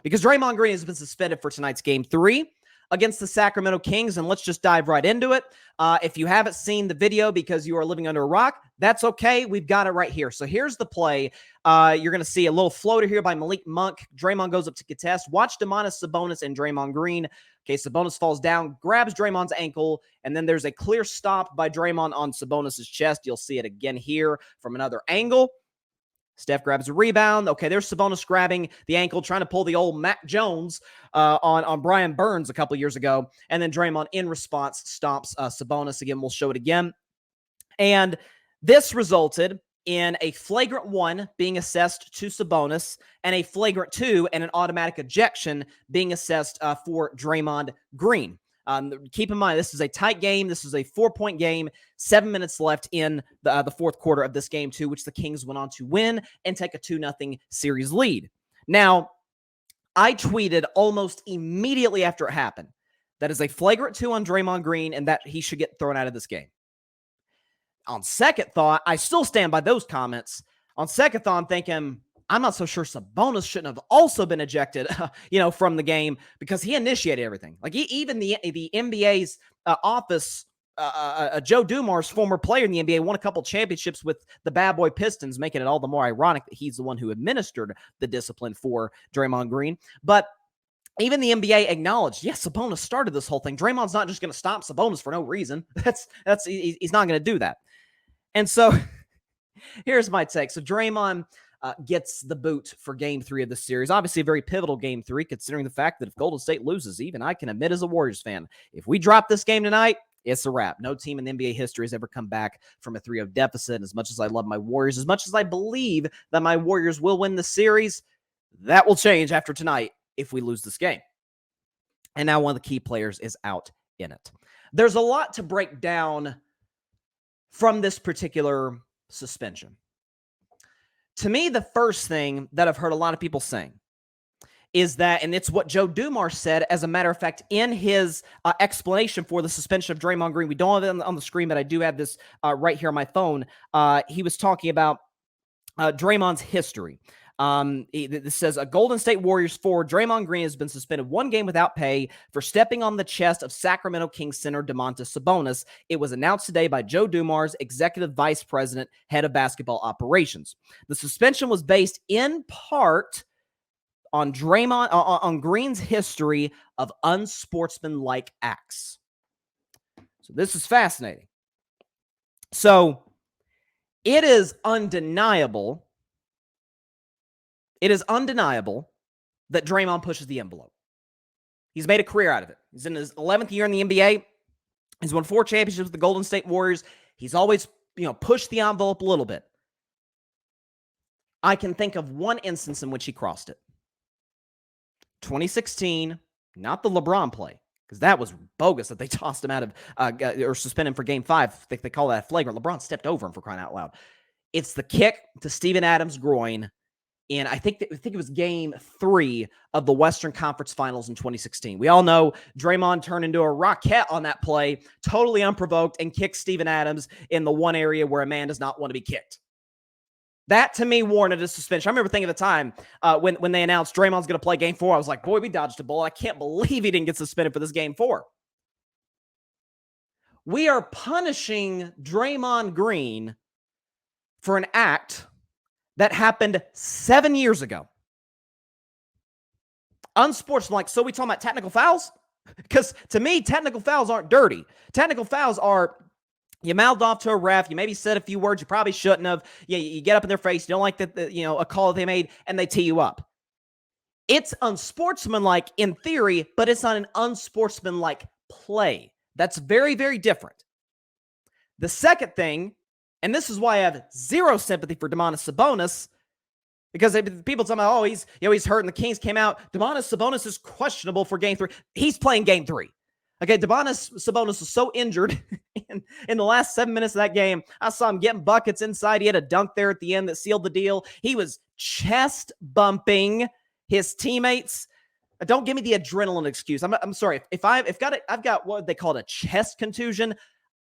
because Draymond Green has been suspended for tonight's Game 3 against the Sacramento Kings, and let's just dive right into it. If you haven't seen the video because you are living under a rock, that's okay. We've got it right here. So here's the play. You're going to see a little floater here by Malik Monk. Draymond goes up to contest. Watch Domantas Sabonis and Draymond Green. Okay, Sabonis falls down, grabs Draymond's ankle, and then there's a clear stop by Draymond on Sabonis' chest. You'll see it again here from another angle. Steph grabs a rebound. Okay, there's Sabonis grabbing the ankle, trying to pull the old Mac Jones on Brian Burns a couple years ago. And then Draymond, in response, stomps Sabonis. Again, we'll show it again. And this resulted in a flagrant 1 being assessed to Sabonis and a flagrant 2 and an automatic ejection being assessed for Draymond Green. Keep in mind, this is a tight game. This is a 4-point game, 7 minutes left in the fourth quarter of this game, too, which the Kings went on to win and take a 2-0 series lead. Now, I tweeted almost immediately after it happened that is a flagrant 2 on Draymond Green and that he should get thrown out of this game. On second thought, I still stand by those comments. On second thought, I'm thinking, I'm not so sure Sabonis shouldn't have also been ejected, from the game because he initiated everything. Like even the NBA's office, Joe Dumars, former player in the NBA, won a couple championships with the bad boy Pistons, making it all the more ironic that he's the one who administered the discipline for Draymond Green. But even the NBA acknowledged, yes, Sabonis started this whole thing. Draymond's not just going to stop Sabonis for no reason. He's not going to do that. And so here's my take. So Draymond gets the boot for Game 3 of the series. Obviously, a very pivotal Game 3, considering the fact that if Golden State loses, even I can admit as a Warriors fan, if we drop this game tonight, it's a wrap. No team in the NBA history has ever come back from a 3-0 deficit. As much as I love my Warriors, as much as I believe that my Warriors will win the series, that will change after tonight if we lose this game. And now one of the key players is out in it. There's a lot to break down from this particular suspension. To me, the first thing that I've heard a lot of people saying is that, and it's what Joe Dumars said, as a matter of fact, in his explanation for the suspension of Draymond Green. We don't have it on the screen, but I do have this right here on my phone. He was talking about Draymond's history. This says a Golden State Warriors forward, Draymond Green, has been suspended 1 game without pay for stepping on the chest of Sacramento Kings center Domantas Sabonis. It was announced today by Joe Dumars, Executive Vice President, Head of Basketball Operations. The suspension was based in part on on Green's history of unsportsmanlike acts. So this is fascinating. So it is undeniable that Draymond pushes the envelope. He's made a career out of it. He's in his 11th year in the NBA. He's won 4 championships with the Golden State Warriors. He's always, pushed the envelope a little bit. I can think of one instance in which he crossed it. 2016, not the LeBron play, because that was bogus that they tossed him out of or suspended him for Game 5. They call that flagrant. LeBron stepped over him, for crying out loud. It's the kick to Steven Adams' groin in, I think it was Game 3 of the Western Conference Finals in 2016. We all know Draymond turned into a rocket on that play, totally unprovoked, and kicked Steven Adams in the one area where a man does not want to be kicked. That, to me, warranted a suspension. I remember thinking at the time when they announced Draymond's going to play Game 4, I was like, boy, we dodged a bullet. I can't believe he didn't get suspended for this Game 4. We are punishing Draymond Green for an act that happened 7 years ago. Unsportsmanlike. So we talking about technical fouls? Because to me, technical fouls aren't dirty. Technical fouls are, you mouthed off to a ref, you maybe said a few words you probably shouldn't have. You get up in their face, you don't like a call that they made, and they tee you up. It's unsportsmanlike in theory, but it's not an unsportsmanlike play. That's very, very different. The second thing, and this is why I have zero sympathy for Domantas Sabonis, because people tell me, oh, he's hurt and the Kings came out. Domantas Sabonis is questionable for Game 3. He's playing Game 3. Okay, Domantas Sabonis was so injured in the last 7 minutes of that game. I saw him getting buckets inside. He had a dunk there at the end that sealed the deal. He was chest bumping his teammates. Don't give me the adrenaline excuse. I'm sorry. I've got what they call a chest contusion.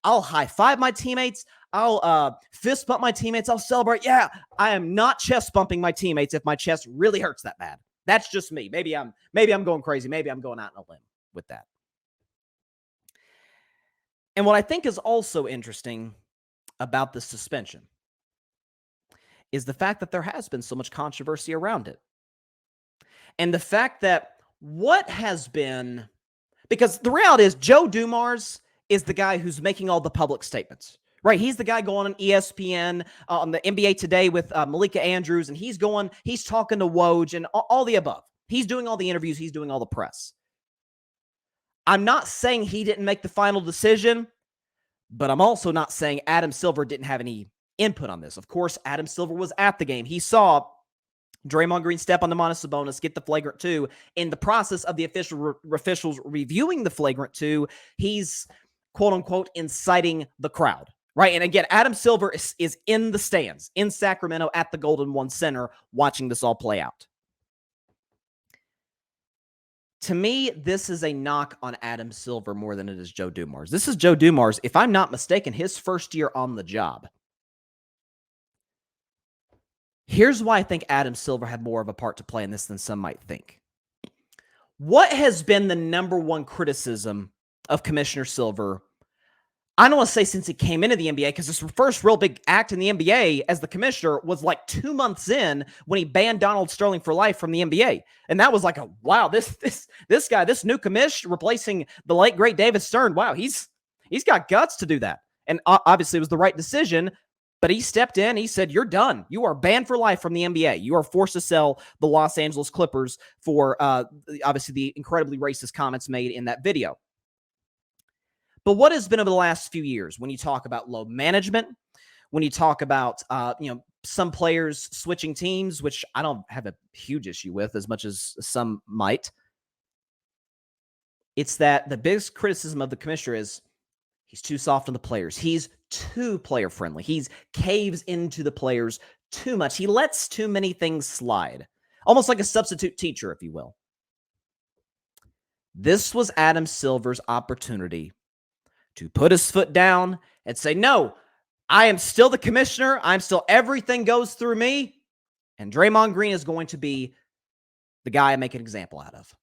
I'll high five my teammates. I'll fist bump my teammates. I'll celebrate. Yeah, I am not chest bumping my teammates if my chest really hurts that bad. That's just me. Maybe I'm going crazy. Maybe I'm going out on a limb with that. And what I think is also interesting about the suspension is the fact that there has been so much controversy around it. And the fact that what has been, because the reality is Joe Dumars is the guy who's making all the public statements, right? He's the guy going on ESPN, on the NBA Today with Malika Andrews, and he's talking to Woj and all the above. He's doing all the interviews. He's doing all the press. I'm not saying he didn't make the final decision, but I'm also not saying Adam Silver didn't have any input on this. Of course, Adam Silver was at the game. He saw Draymond Green step on Domantas Sabonis, get the flagrant 2. In the process of the officials reviewing the flagrant 2, he's, quote-unquote, inciting the crowd, right? And again, Adam Silver is in the stands in Sacramento at the Golden One Center watching this all play out. To me, this is a knock on Adam Silver more than it is Joe Dumars. This is Joe Dumars, if I'm not mistaken, his first year on the job. Here's why I think Adam Silver had more of a part to play in this than some might think. What has been the number one criticism of Commissioner Silver? I don't want to say since he came into the NBA, because his first real big act in the NBA as the commissioner was like 2 months in when he banned Donald Sterling for life from the NBA. And that was like, wow, this guy, this new commish replacing the late, great David Stern. Wow, he's got guts to do that. And obviously it was the right decision. But he stepped in. He said, you're done. You are banned for life from the NBA. You are forced to sell the Los Angeles Clippers for, obviously, the incredibly racist comments made in that video. But what has been over the last few years when you talk about load management, when you talk about, some players switching teams, which I don't have a huge issue with as much as some might, it's that the biggest criticism of the commissioner is he's too soft on the players. He's too player friendly. He caves into the players too much. He lets too many things slide, almost like a substitute teacher, if you will. This was Adam Silver's opportunity to put his foot down and say, no, I am still the commissioner. I'm still, everything goes through me. And Draymond Green is going to be the guy I make an example out of.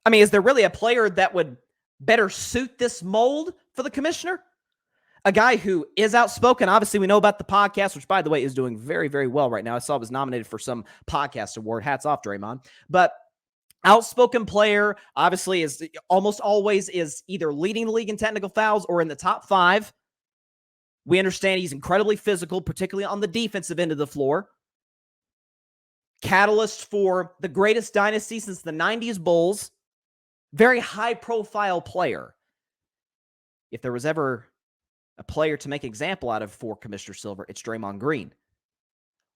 I mean, is there really a player that would better suit this mold for the commissioner? A guy who is outspoken. Obviously, we know about the podcast, which, by the way, is doing very, very well right now. I saw it was nominated for some podcast award. Hats off, Draymond. But outspoken player, obviously, is almost always is either leading the league in technical fouls or in the top 5. We understand he's incredibly physical, particularly on the defensive end of the floor. Catalyst for the greatest dynasty since the 90s Bulls. Very high-profile player. If there was ever a player to make an example out of for Commissioner Silver, it's Draymond Green.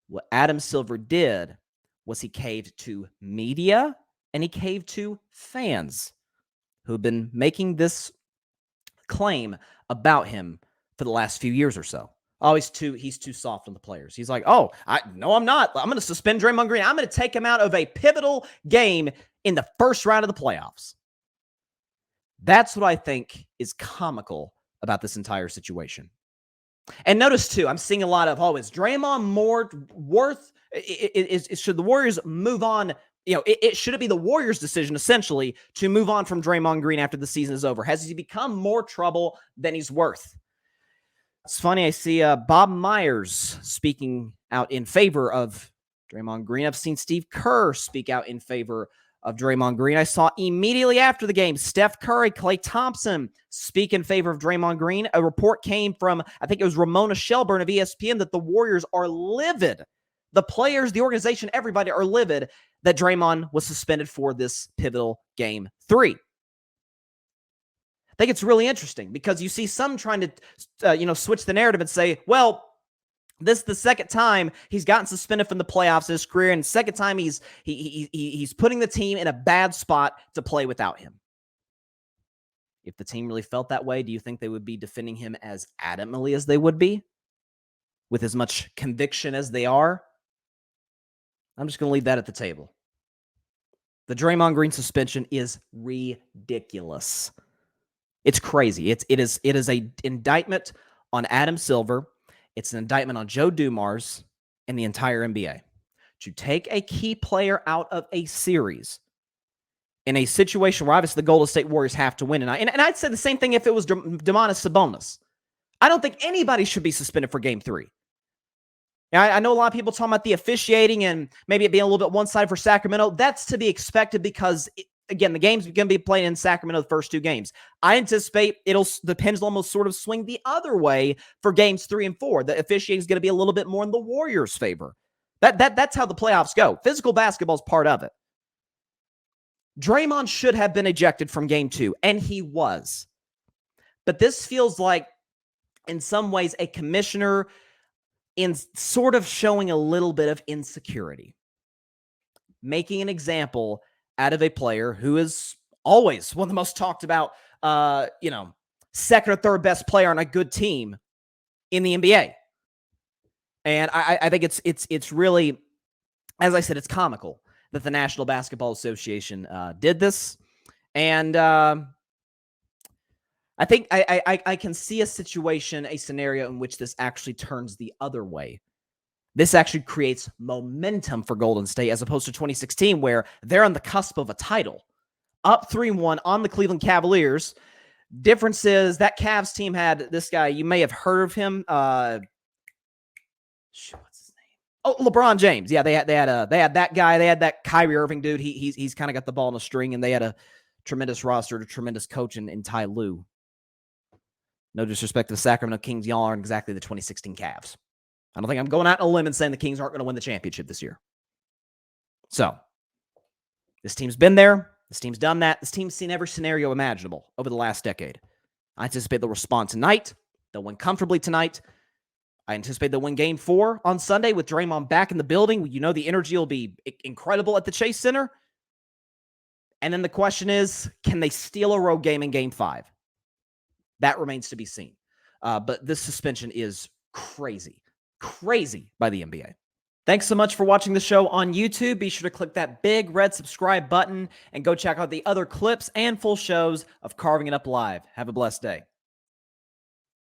What Adam Silver did was he caved to media and he caved to fans who've been making this claim about him for the last few years or so. Oh, he's too soft on the players. He's like, no, I'm not. I'm going to suspend Draymond Green. I'm going to take him out of a pivotal game in the first round of the playoffs. That's what I think is comical about this entire situation. And notice, too, I'm seeing a lot of, is Draymond more worth? Should the Warriors move on? Should it be the Warriors' decision, essentially, to move on from Draymond Green after the season is over? Has he become more trouble than he's worth? It's funny, I see Bob Myers speaking out in favor of Draymond Green. I've seen Steve Kerr speak out in favor of Draymond Green. I saw immediately after the game, Steph Curry, Klay Thompson speak in favor of Draymond Green. A report came from, I think it was Ramona Shelburne of ESPN, that the Warriors are livid. The players, the organization, everybody are livid that Draymond was suspended for this pivotal game 3. I think it's really interesting because you see some trying to, switch the narrative and say, well, this is the second time he's gotten suspended from the playoffs in his career, and second time he's putting the team in a bad spot to play without him. If the team really felt that way, do you think they would be defending him as adamantly as they would be? With as much conviction as they are? I'm just going to leave that at the table. The Draymond Green suspension is ridiculous. It's crazy. It is an indictment on Adam Silver. It's an indictment on Joe Dumars and the entire NBA. to take a key player out of a series in a situation where obviously the Golden State Warriors have to win. And I'd say the same thing if it was Domantas Sabonis. I don't think anybody should be suspended for Game 3. I know a lot of people talking about the officiating and maybe it being a little bit one-sided for Sacramento. That's to be expected because, again, the game's going to be played in Sacramento the first 2 games. I anticipate the pendulum will sort of swing the other way for Games 3 and 4. The officiating is going to be a little bit more in the Warriors' favor. That's how the playoffs go. Physical basketball is part of it. Draymond should have been ejected from Game 2, and he was. But this feels like, in some ways, a commissioner in sort of showing a little bit of insecurity. Making an example out of a player who is always one of the most talked about, second or third best player on a good team in the NBA. And I think it's really, as I said, it's comical that the National Basketball Association did this. And I think I can see a situation, a scenario in which this actually turns the other way. This actually creates momentum for Golden State as opposed to 2016 where they're on the cusp of a title. Up 3-1 on the Cleveland Cavaliers. Difference is that Cavs team had this guy, you may have heard of him. What's his name? Oh, LeBron James. Yeah, they had that guy. They had that Kyrie Irving dude. He's kind of got the ball in a string, and they had a tremendous roster, a tremendous coach in Ty Lue. No disrespect to the Sacramento Kings. Y'all aren't exactly the 2016 Cavs. I don't think I'm going out on a limb and saying the Kings aren't going to win the championship this year. So, this team's been there. This team's done that. This team's seen every scenario imaginable over the last decade. I anticipate they'll respond tonight. They'll win comfortably tonight. I anticipate they'll win Game 4 on Sunday with Draymond back in the building. You know the energy will be incredible at the Chase Center. And then the question is, can they steal a road game in Game 5? That remains to be seen. But this suspension is crazy by the NBA. Thanks so much for watching the show on YouTube. Be sure to click that big red subscribe button and go check out the other clips and full shows of Carving It Up Live. Have a blessed day.